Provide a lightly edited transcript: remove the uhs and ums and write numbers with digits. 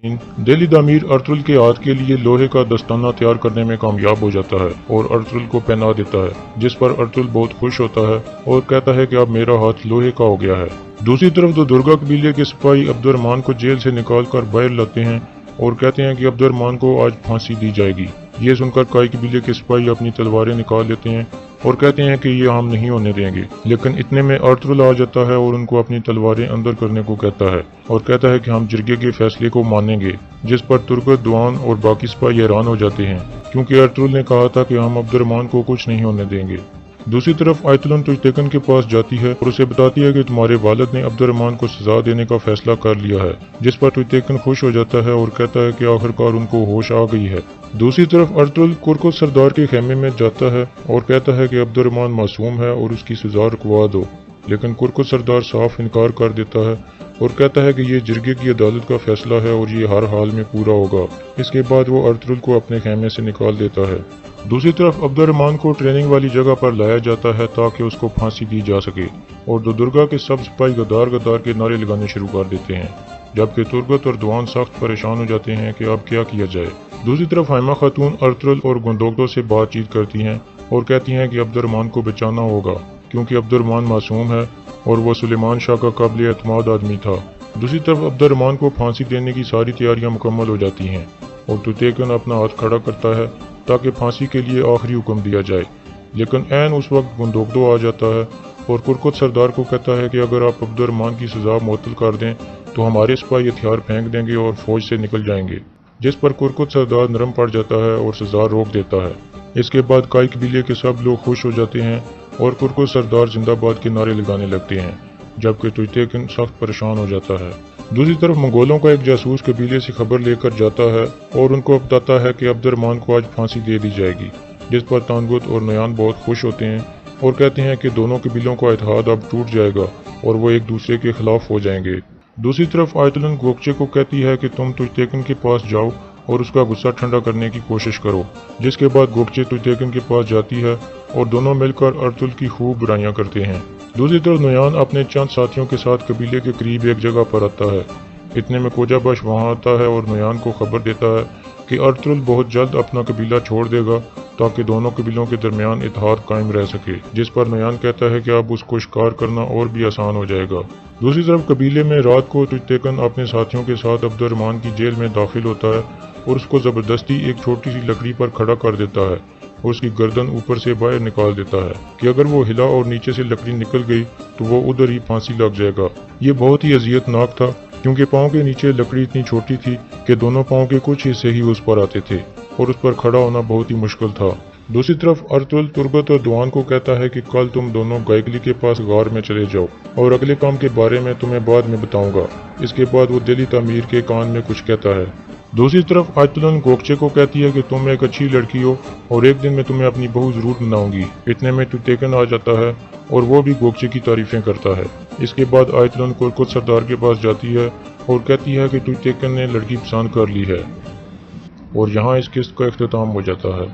दिल्ली दामीर अर्तुल के हाथ के लिए लोहे का दस्ताना तैयार करने में कामयाब हो जाता है और अर्तुल को पहना देता है, जिस पर अर्तुल बहुत खुश होता है और कहता है कि अब मेरा हाथ लोहे का हो गया है। दूसरी तरफ तो दुर्गा कबीले के सिपाही अब्दुर्रहमान को जेल से निकालकर बाहर लाते हैं और कहते हैं कि अब्दुर्रहमान को आज फांसी दी जाएगी। ये सुनकर काई कबीले के सिपाही अपनी तलवारें निकाल लेते हैं और कहते हैं कि ये हम नहीं होने देंगे, लेकिन इतने में अर्तुल आ जाता है और उनको अपनी तलवारें अंदर करने को कहता है और कहता है कि हम जिरगे के फैसले को मानेंगे, जिस पर तुर्गत, दुआन और बाकी सिपाही हैरान हो जाते हैं क्योंकि अर्तुल ने कहा था कि हम अब्दुर्रहमान को कुछ नहीं होने देंगे। दूसरी तरफ आयतुलन तुजतेकन के पास जाती है और उसे बताती है कि तुम्हारे वालिद ने अब्दुर्रहमान को सजा देने का फैसला कर लिया है, जिस पर तुजतेकन खुश हो जाता है और कहता है कि आखिरकार उनको होश आ गई है। दूसरी तरफ अर्तुल कुरकुत सरदार के खेमे में जाता है और कहता है कि अब्दुर्रहमान मासूम है और उसकी सजा रुकवा दो, लेकिन कुरकुत सरदार साफ इनकार कर देता है और कहता है कि ये जिरगे की अदालत का फैसला है और ये हर हाल में पूरा होगा। इसके बाद वो अर्तुल को अपने खेमे से निकाल देता है। दूसरी तरफ अब्दुर्रहमान को ट्रेनिंग वाली जगह पर लाया जाता है ताकि उसको फांसी दी जा सके और दुर्गा के सब सिपाही गद्दार गद्दार के नारे लगाने शुरू कर देते हैं, जबकि तुर्गत और दुआन सख्त परेशान हो जाते हैं कि अब क्या किया जाए। दूसरी तरफ हाइमा खातून अर्तुल और गुंदोगदो से बातचीत करती हैं और कहती हैं कि अब्दुर्रहमान को बचाना होगा क्योंकि अब्दुर्रहमान मासूम है और वो सुलेमान शाह का काबिल एतमाद आदमी था। दूसरी तरफ अब्दुर्रहमान को फांसी देने की सारी तैयारियां मुकम्मल हो जाती हैं और तुजतेकन अपना हाथ खड़ा करता है ताकि फांसी के लिए आखिरी हुक्म दिया जाए, लेकिन ऐन उस वक्त गुंदोगदो आ जाता है और कुरकुत सरदार को कहता है कि अगर आप अब्दुर्रहमान की सजा मुअत्तल कर दें तो हमारे सिपाही हथियार फेंक देंगे और फौज से निकल जाएंगे, जिस पर कुरकुत सरदार नरम पड़ जाता है और सजा रोक देता है। इसके बाद काई कबीले के सब लोग खुश हो जाते हैं और कुरकुत सरदार जिंदाबाद के नारे लगाने लगते हैं, जबकि तुजतेकन सख्त परेशान हो जाता है। दूसरी तरफ मंगोलों का एक जासूस कबीले से खबर लेकर जाता है और उनको बताता है कि अब्दुर्रहमान को आज फांसी दे दी जाएगी, जिस पर तानगुत और नयान बहुत खुश होते हैं और कहते हैं कि दोनों कबीलों का इत्तेहाद अब टूट जाएगा और वो एक दूसरे के खिलाफ हो जाएंगे। दूसरी तरफ आयतुलन गोकचे को कहती है कि तुम तुजतेकन के पास जाओ और उसका गुस्सा ठंडा करने की कोशिश करो, जिसके बाद गोकचे तुजतेकन के पास जाती है और दोनों मिलकर अर्तुल की खूब बुराइयां करते हैं। दूसरी तरफ नयान अपने चंद साथियों के साथ कबीले के करीब एक जगह पर आता है। इतने में कोजाबश वहां आता है और नयान को खबर देता है कि अर्तुल बहुत जल्द अपना कबीला छोड़ देगा ताकि दोनों कबीलों के दरमियान इत्तेहाद कायम रह सके, जिस पर नयान कहता है कि अब उसको शिकार करना और भी आसान हो जाएगा। दूसरी तरफ कबीले में रात को तुजतेकन अपने साथियों के साथ अब्दुर्रहमान की जेल में दाखिल होता है और उसको जबरदस्ती एक छोटी सी लकड़ी पर खड़ा कर देता है और उसकी गर्दन ऊपर से बाहर निकाल देता है कि अगर वो हिला और नीचे से लकड़ी निकल गई तो वो उधर ही फांसी लग जाएगा। ये बहुत ही अजियतनाक था क्योंकि पाँव के नीचे लकड़ी इतनी छोटी थी कि दोनों पाँव के कुछ हिस्से ही उस पर आते थे और उस पर खड़ा होना बहुत ही मुश्किल था। दूसरी तरफ अर्तुल तुर्गत और दुआन को कहता है कि कल तुम दोनों गायकली के पास गार में चले जाओ और अगले काम के बारे में तुम्हें बाद में बताऊंगा। इसके बाद वो दिल्ली तामीर के कान में कुछ कहता है। दूसरी तरफ आयतुलन गोकचे को कहती है कि तुम एक अच्छी लड़की हो और एक दिन मैं तुम्हें अपनी बहू जरूर बनाऊंगी। इतने में तुजतेकन आ जाता है और वो भी गोकचे की तारीफें करता है। इसके बाद आयतुलन कुरकुत सरदार के पास जाती है और कहती है कि तुजतेकन ने लड़की पसंद कर ली है और यहाँ इस किस्त का इख्तिताम हो जाता है।